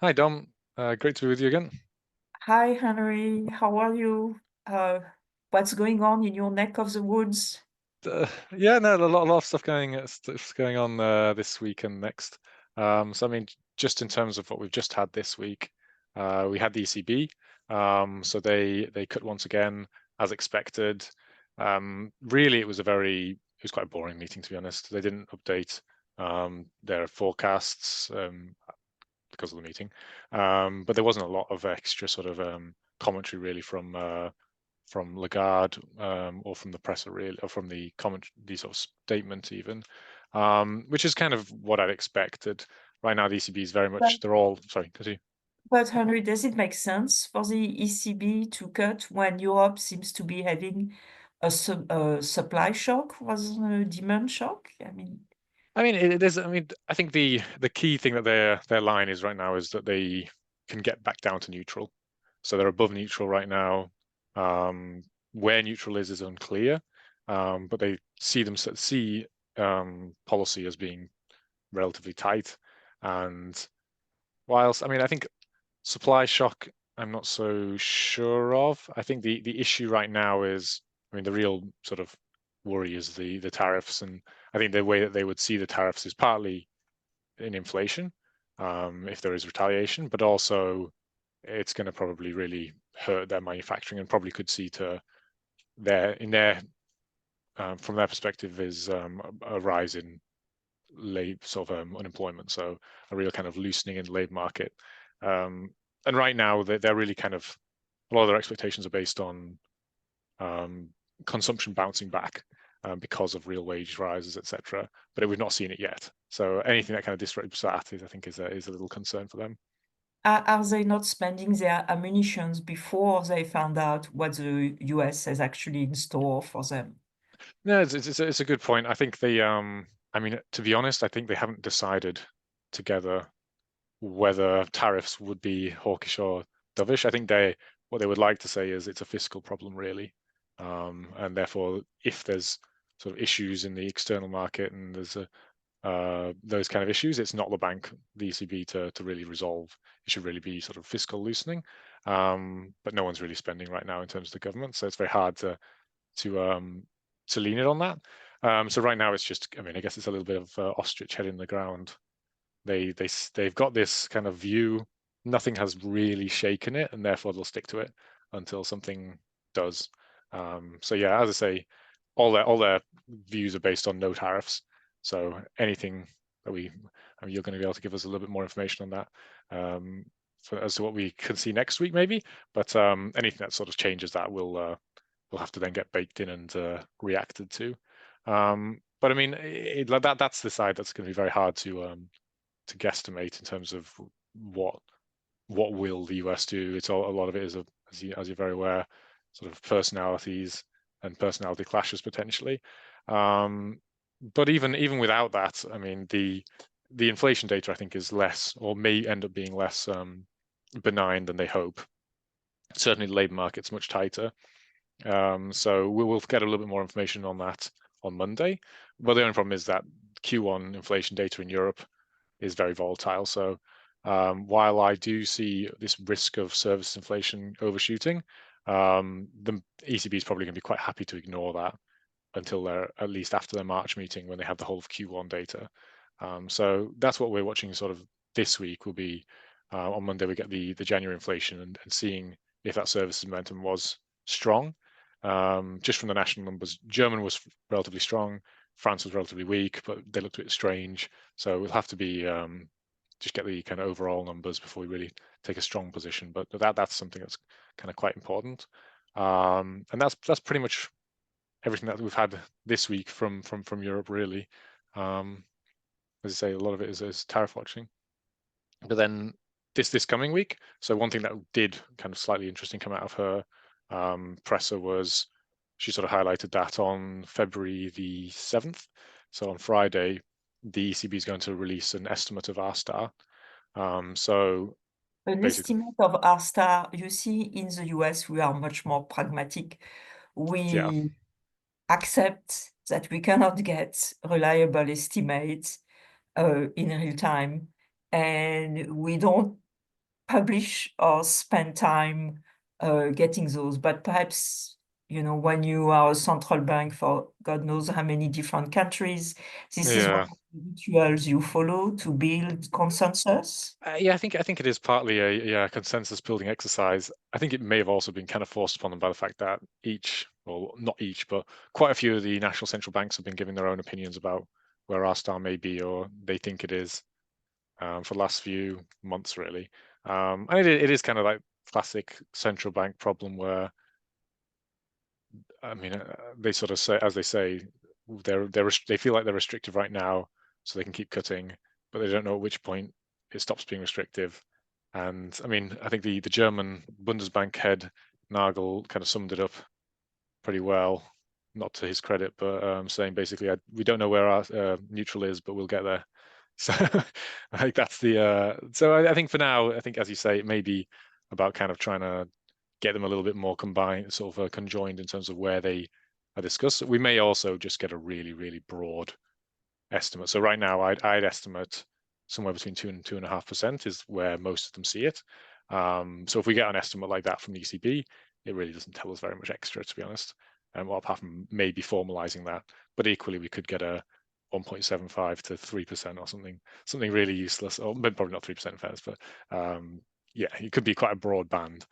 Hi, Dom. Great to be with you again. Hi, Henry. How are you? What's going on in your neck of the woods? Yeah, no, a lot of stuff going on this week and next. So I mean, just in terms of what we've just had this week, we had the ECB. So they cut once again as expected. Really, it was quite a boring meeting, to be honest. They didn't update their forecasts because of the meeting, but there wasn't a lot of extra sort of commentary really from Lagarde or from the press, really, or from the sort of statement even, which is kind of what I'd expected. Right now, the ECB is very But, much, they're all, sorry, continue. but Henry, does it make sense for the ECB to cut when Europe seems to be having a supply shock rather than a demand shock? I mean, it is. I mean, I think the key thing that their line is right now is that they can get back down to neutral. So they're above neutral right now. Where neutral is unclear, but they see policy as being relatively tight. And whilst, I mean, I think supply shock, I'm not so sure of. I think the issue right now is, I mean, the real sort of worry is the tariffs, and I think the way that they would see the tariffs is partly in inflation, if there is retaliation, but also it's going to probably really hurt their manufacturing and probably could see to their from their perspective is a rise in unemployment, so a real kind of loosening in the labor market. Um, and right now, they're really kind of a lot of their expectations are based on um, consumption bouncing back because of real wage rises, etc. But we've not seen it yet. So anything that kind of disrupts that is, I think, is a little concern for them. Are they not spending their ammunitions before they found out what the US has actually in store for them? No, it's a good point. I think I mean, to be honest, I think they haven't decided together whether tariffs would be hawkish or dovish. I think what they would like to say is it's a fiscal problem, really, and therefore, if there's sort of issues in the external market and there's those kind of issues, it's not the ECB, to really resolve. It should really be sort of fiscal loosening, but no one's really spending right now in terms of the government, so it's very hard to um, to lean it on that. So right now, it's just, I mean, I guess it's a little bit of ostrich head in the ground. They've got this kind of view. Nothing has really shaken it, and therefore they'll stick to it until something does. So yeah, as I say, all their views are based on no tariffs. So anything that I mean, you're going to be able to give us a little bit more information on that as to what we can see next week, maybe. But anything that sort of changes that will have to then get baked in and reacted to. But I mean, that's the side that's going to be very hard to guesstimate in terms of what will the US do. It's all, a lot of it is, as you're very aware, sort of personalities and personality clashes potentially. Um, but even without that, I mean, the inflation data, I think, is less, or may end up being less benign than they hope. Certainly, the labor market's much tighter. So we'll get a little bit more information on that on Monday. But the only problem is that Q1 inflation data in Europe is very volatile. So while I do see this risk of service inflation overshooting, the ECB is probably going to be quite happy to ignore that until they're at least after their March meeting when they have the whole of Q1 data. So that's what we're watching sort of this week. Will be on Monday we get the January inflation and seeing if that services momentum was strong. Just from the national numbers, German was relatively strong, France was relatively weak, but they looked a bit strange. So we'll have to be just get the kind of overall numbers before we really take a strong position. But that's something that's kind of quite important. And that's pretty much everything that we've had this week from Europe, really. Um, as I say, a lot of it is tariff watching. But then this coming week, so one thing that did kind of slightly interesting come out of her presser was she sort of highlighted that on February the 7th. So on Friday, the ECB is going to release an estimate of R star. So An basically, estimate of R star, you see, in the US, we are much more pragmatic. yeah, We accept that we cannot get reliable estimates in real time, and we don't publish or spend time getting those, but perhaps, when you are a central bank for God knows how many different countries, this is one Yeah. of the rituals you follow to build consensus. Yeah, I think it is partly a consensus building exercise. I think it may have also been kind of forced upon them by the fact that well, not each, but quite a few of the national central banks have been giving their own opinions about where our star may be or they think it is for the last few months, really. And it is kind of like classic central bank problem where, I mean, they sort of say, as they say, they feel like they're restrictive right now, so they can keep cutting, but they don't know at which point it stops being restrictive. And I mean, I think the German Bundesbank head Nagel kind of summed it up pretty well, not to his credit, but saying basically, we don't know where our neutral is, but we'll get there. So I think that's so I think for now, I think as you say, it may be about kind of trying to get them a little bit more combined, sort of conjoined in terms of where they are discussed. We may also just get a really, really broad estimate. So right now, I'd estimate somewhere between 2% and 2.5% is where most of them see it. So if we get an estimate like that from the ECB, it really doesn't tell us very much extra, to be honest. Well, apart from maybe formalizing that, but equally we could get a 1.75 to 3% or something really useless, or probably not 3% in fairness, but yeah, it could be quite a broad band.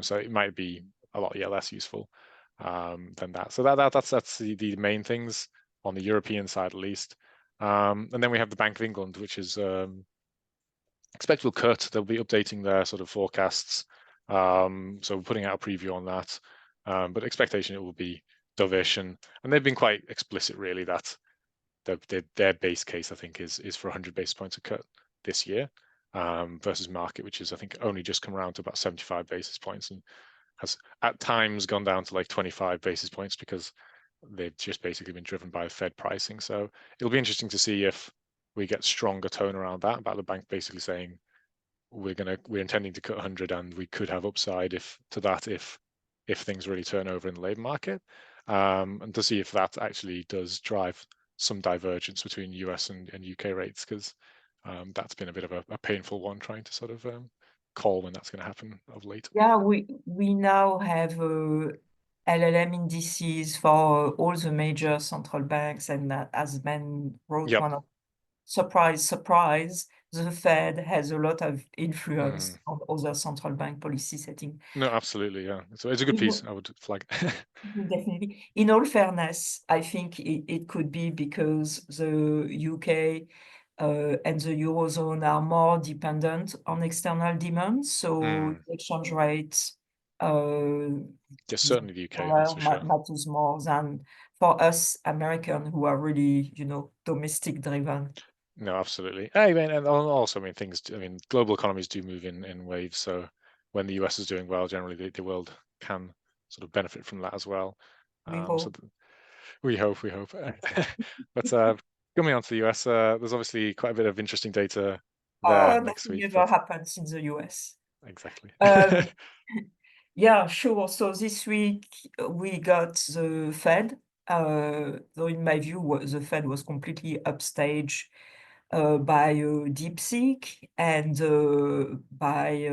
So it might be a lot less useful than that. So that's the main things on the European side, at least. And then we have the Bank of England, which is expect will cut. They'll be updating their sort of forecasts. So we're putting out a preview on that. But expectation it will be dovish, and they've been quite explicit, really, that their base case, I think, is for 100 basis points a cut this year, versus market, which is, I think, only just come around to about 75 basis points, and has at times gone down to like 25 basis points because they've just basically been driven by Fed pricing. So it'll be interesting to see if we get stronger tone around that, about the bank basically saying we're intending to cut 100 and we could have upside if things really turn over in the labor market, and to see if that actually does drive some divergence between US and UK rates, because that's been a bit of a painful one, trying to sort of call when that's going to happen of late. Yeah, we now have LLM indices for all the major central banks, and as Ben wrote, Yep. one of surprise, the Fed has a lot of influence Mm. on other central bank policy setting. No, absolutely, yeah. So it's a good piece, I would flag. Definitely. In all fairness, I think it could be because the UK and the Eurozone are more dependent on external demand. So the exchange rate Yeah, certainly the UK, that's for sure. matters more than for us American, who are really, domestic driven. No, absolutely. I mean, and also, I mean, global economies do move in waves. So when the US is doing well, generally the world can sort of benefit from that as well. We So hope. we hope. But coming on to the US, there's obviously quite a bit of interesting data there Oh, next nothing week. ever But happens in the US. exactly. Um, Yeah, sure. So this week we got the Fed, though in my view, the Fed was completely upstaged by DeepSeek and by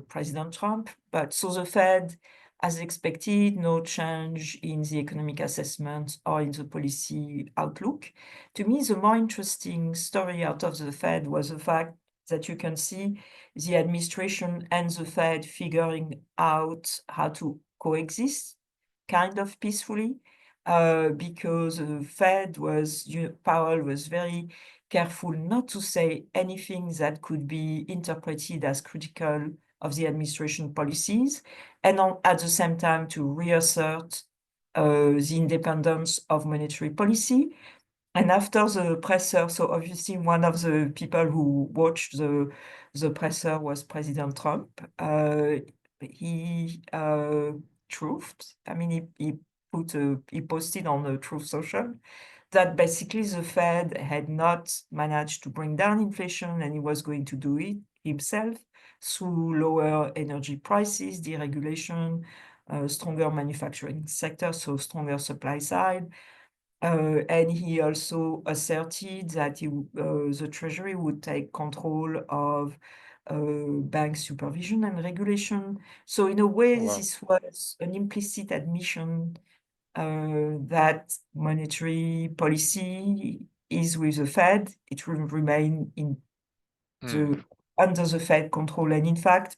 President Trump. But so the Fed, as expected, no change in the economic assessment or in the policy outlook. To me, the more interesting story out of the Fed was the fact that you can see the administration and the Fed figuring out how to coexist kind of peacefully, because the Fed Powell was very careful not to say anything that could be interpreted as critical of the administration policies, and at the same time to reassert the independence of monetary policy. And after the presser, so obviously one of the people who watched the presser was President Trump. He truthed. I mean, he posted on the Truth Social that basically the Fed had not managed to bring down inflation, and he was going to do it himself through lower energy prices, deregulation, stronger manufacturing sector, so stronger supply side. And he also asserted that the Treasury would take control of bank supervision and regulation. So in a way, Oh, wow. this was an implicit admission that monetary policy is with the Fed. It will remain under the Fed control. And in fact,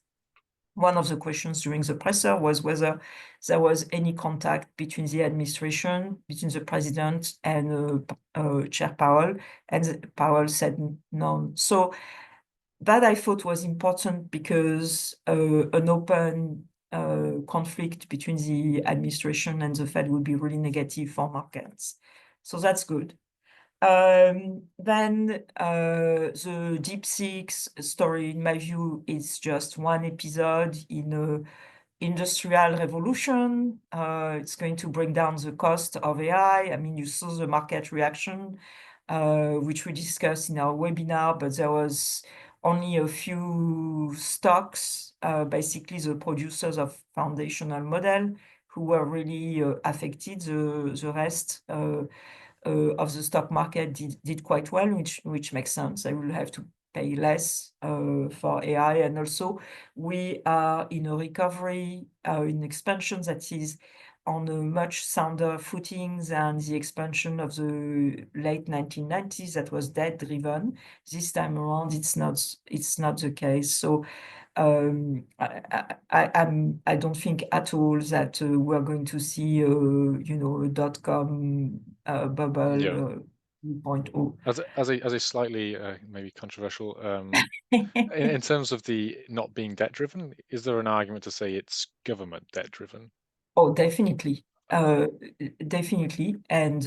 one of the questions during the presser was whether there was any contact between the administration, between the president and Chair Powell, and Powell said none. So that I thought was important because an open conflict between the administration and the Fed would be really negative for markets. So that's good. Then the DeepSeek story, in my view, is just one episode in an industrial revolution. It's going to bring down the cost of AI. I mean, you saw the market reaction, which we discussed in our webinar, but there was only a few stocks, basically the producers of foundational model, who were really affected. The rest of the stock market did quite well, which makes sense. They will have to pay less for AI. And also, we are in a recovery, in expansion that is on a much sounder footing than the expansion of the late 1990s that was debt-driven. This time around, it's not the case. So I don't think at all that we're going to see a dot-com bubble 2.0. As a slightly maybe controversial in terms of the not being debt driven, is there an argument to say it's government debt driven? Oh, definitely. Definitely. And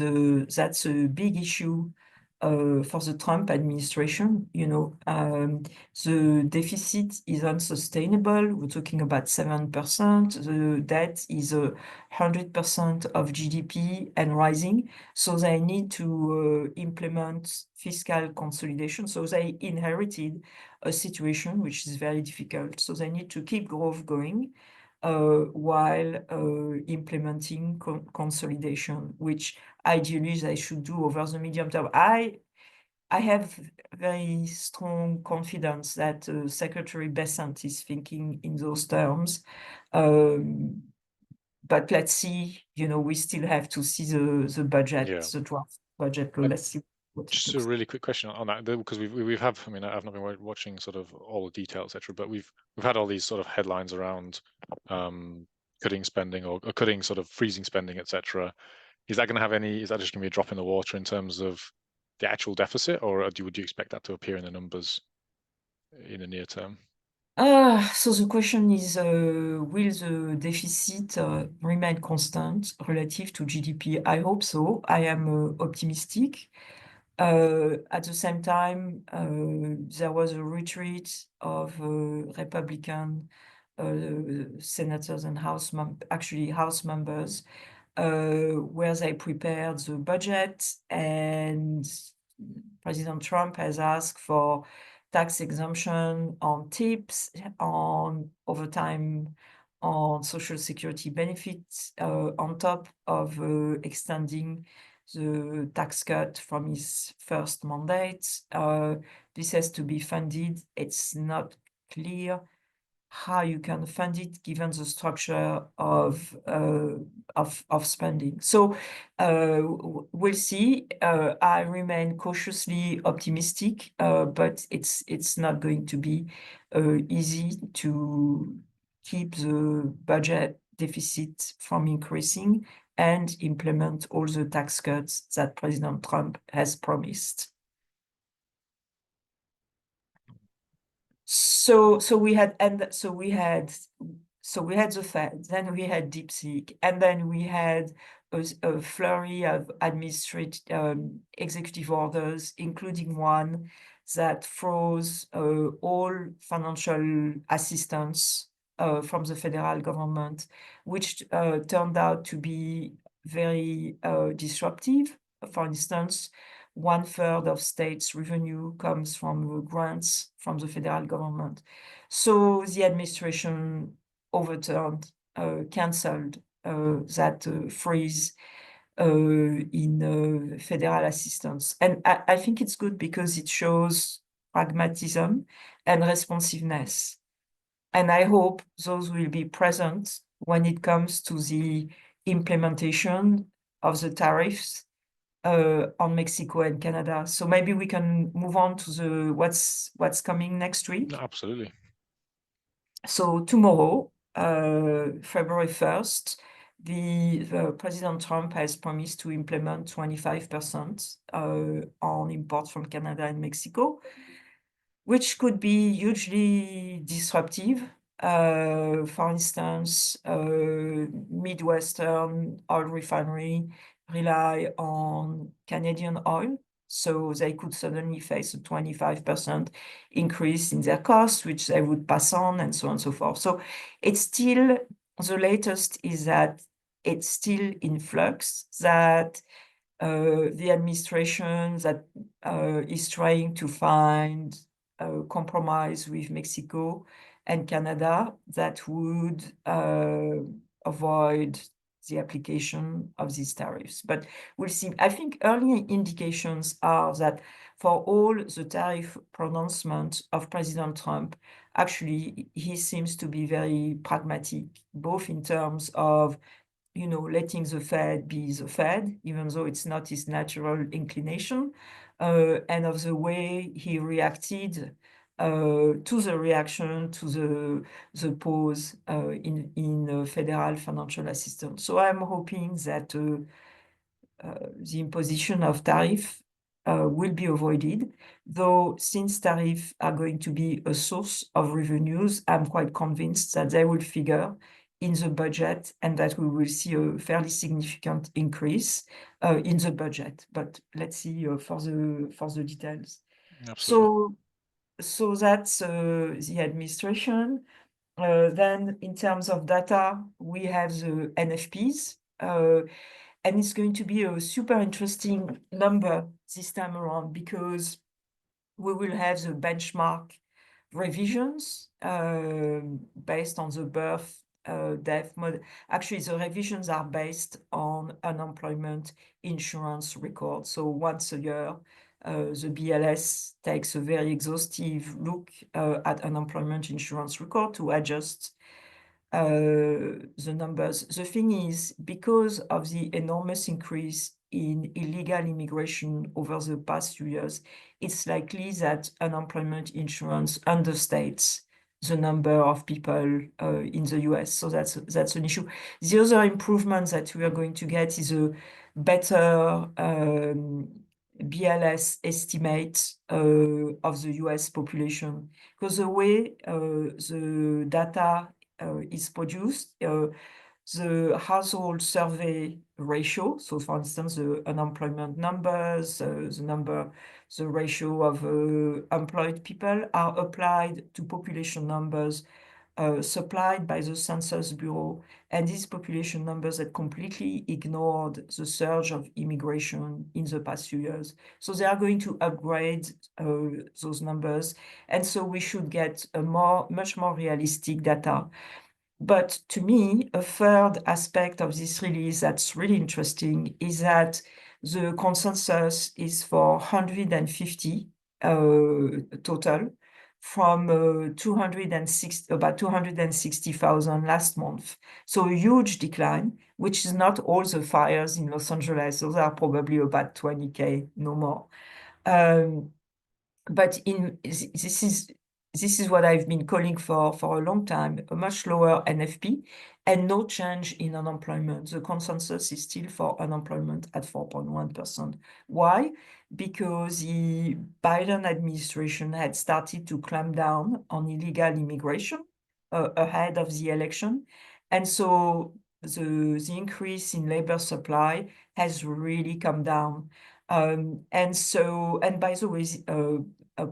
that's a big issue for the Trump administration. The deficit is unsustainable. We're talking about 7%. The debt is 100% of GDP and rising. So they need to implement fiscal consolidation. So they inherited a situation which is very difficult. So they need to keep growth going while implementing consolidation, which ideally they should do over the medium term. I have very strong confidence that Secretary Bessent is thinking in those terms. But let's see, we still have to see the budget, the draft budget. Let's see what it Just looks a really quick question on that, because we've had, I mean, I've not been watching sort of all the details, etc., but we've had all these sort of headlines around cutting spending or cutting sort of freezing spending, etc. Is that going to have any? Is that just going to be a drop in the water in terms of the actual deficit, or would you expect that to appear in the numbers in the near term? So the question is, will the deficit remain constant relative to GDP? I hope so. I am optimistic. At the same time, there was a retreat of Republican senators and House members, where they prepared the budget, and President Trump has asked for tax exemption on tips, on overtime, on Social Security benefits, on top of extending the tax cut from his first mandate. This has to be funded. It's not clear how you can fund it given the structure of spending. So we'll see. I remain cautiously optimistic, but it's not going to be easy to keep the budget deficit from increasing and implement all the tax cuts that President Trump has promised. So we had the Fed, then we had DeepSeek, and then we had a flurry of executive orders, including one that froze all financial assistance from the federal government, which turned out to be very disruptive. For instance, 1/3 of states' revenue comes from grants from the federal government. So the administration overturned, canceled that freeze in federal assistance. And I think it's good because it shows pragmatism, and responsiveness. And I hope those will be present when it comes to the implementation of the tariffs on Mexico and Canada. So maybe we can move on to the what's coming next week. No, absolutely. So tomorrow, February 1st, the President Trump has promised to implement 25% on imports from Canada and Mexico, which could be hugely disruptive. For instance, Midwestern oil refinery rely on Canadian oil, so they could suddenly face a 25% increase in their costs, which they would pass on, and so on and so forth. So it's still, the latest is that it's still in flux, that the administration that is trying to find a compromise with Mexico and Canada that would avoid the application of these tariffs. But we'll see. I think early indications are that for all the tariff pronouncement of President Trump, actually, he seems to be very pragmatic, both in terms of letting the Fed be the Fed, even though it's not his natural inclination, and of the way he reacted to the reaction to the pause in federal financial assistance. So I'm hoping that the imposition of tariff will be avoided, though since tariffs are going to be a source of revenues, I'm quite convinced that they will figure in the budget and that we will see a fairly significant increase in the budget. But let's see for the details. Absolutely. So that's the administration. Then in terms of data, we have the NFPs, and it's going to be a super interesting number this time around because we will have the benchmark revisions based on the birth death model. Actually, the revisions are based on unemployment insurance records. So once a year, the BLS takes a very exhaustive look at unemployment insurance record to adjust the numbers. The thing is, because of the enormous increase in illegal immigration over the past few years, it's likely that unemployment insurance understates the number of people in the US. So that's an issue. The other improvement that we are going to get is a better BLS estimate of the US population. Because the way the data is produced, the household survey ratio, so for instance, the unemployment numbers, the ratio of employed people are applied to population numbers supplied by the Census Bureau, and these population numbers had completely ignored the surge of immigration in the past few years. So they are going to upgrade those numbers, and so we should get a much more realistic data. But to me, a third aspect of this release that's really interesting is that the consensus is for 150 total from about 260,000 last month. So a huge decline, which is not all the fires in Los Angeles. Those are probably about 20K, no more. But this is what I've been calling for a long time, a much lower NFP and no change in unemployment. The consensus is still for unemployment at 4.1%. Why? Because the Biden administration had started to clamp down on illegal immigration ahead of the election. And so the increase in labor supply has really come down. And by the way,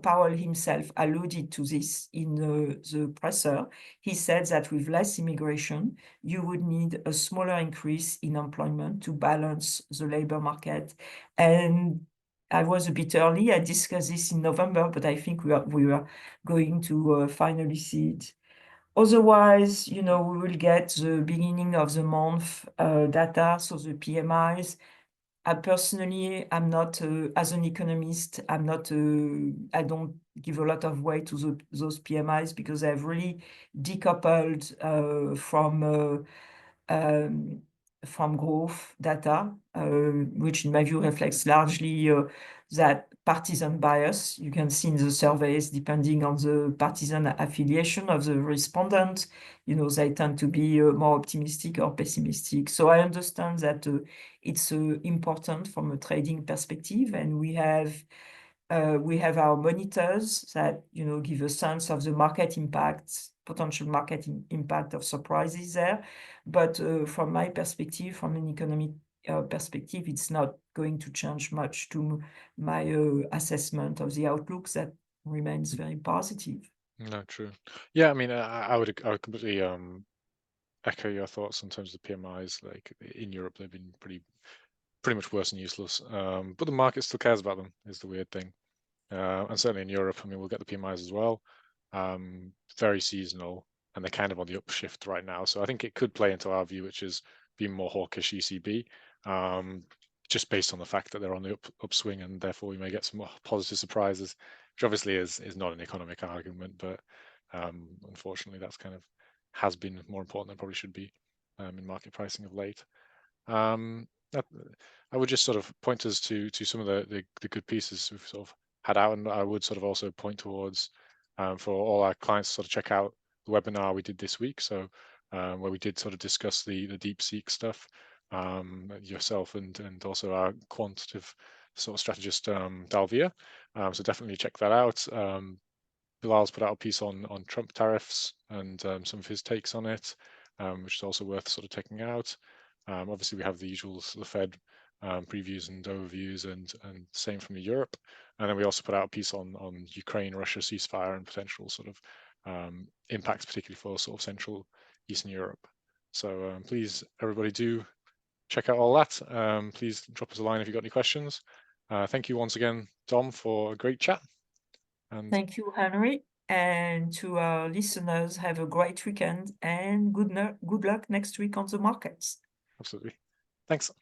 Powell himself alluded to this in the presser. He said that with less immigration, you would need a smaller increase in employment to balance the labor market. And I was a bit early. I discussed this in November, but I think we are going to finally see it. Otherwise, we will get the beginning of the month data, so the PMIs. personally, I'm not, as an economist, I don't give a lot of weight to those PMIs because they've really decoupled from growth data, which in my view reflects largely that partisan bias. You can see in the surveys, depending on the partisan affiliation of the respondent, they tend to be more optimistic or pessimistic. So I understand that it's important from a trading perspective, and we have our monitors that give a sense of the market impact, potential market impact of surprises there. But from my perspective, from an economic perspective, it's not going to change much to my assessment of the outlook that remains very positive. No, true. Yeah, I mean, I would completely echo your thoughts in terms of PMIs. Like in Europe, they've been pretty much worse than useless. But the market still cares about them, is the weird thing. And certainly in Europe, I mean, we'll get the PMIs as well. Very seasonal, and they're kind of on the upshift right now. So I think it could play into our view, which is being more hawkish ECB, just based on the fact that they're on the upswing, and therefore we may get some more positive surprises, which obviously is not an economic argument, but unfortunately that's kind of has been more important than it probably should be in market pricing of late. I would just sort of point us to some of the good pieces we've sort of had out, and I would sort of also point towards for all our clients to sort of check out the webinar we did this week. So where we did sort of discuss the DeepSeek stuff, yourself and also our quantitative sort of strategist Dalvia. So definitely check that out. Bilal's put out a piece on Trump tariffs and some of his takes on it, which is also worth sort of checking out. Obviously, we have the usual the Fed previews and overviews, and same from Europe. And then we also put out a piece on Ukraine-Russia ceasefire and potential sort of impacts, particularly for sort of Central Eastern Europe. So please, everybody, do check out all that. Please drop us a line if you've got any questions. Thank you once again, Dom, for a great chat. And thank you, Henry. And to our listeners, have a great weekend and good luck next week on the markets. Absolutely. Thanks.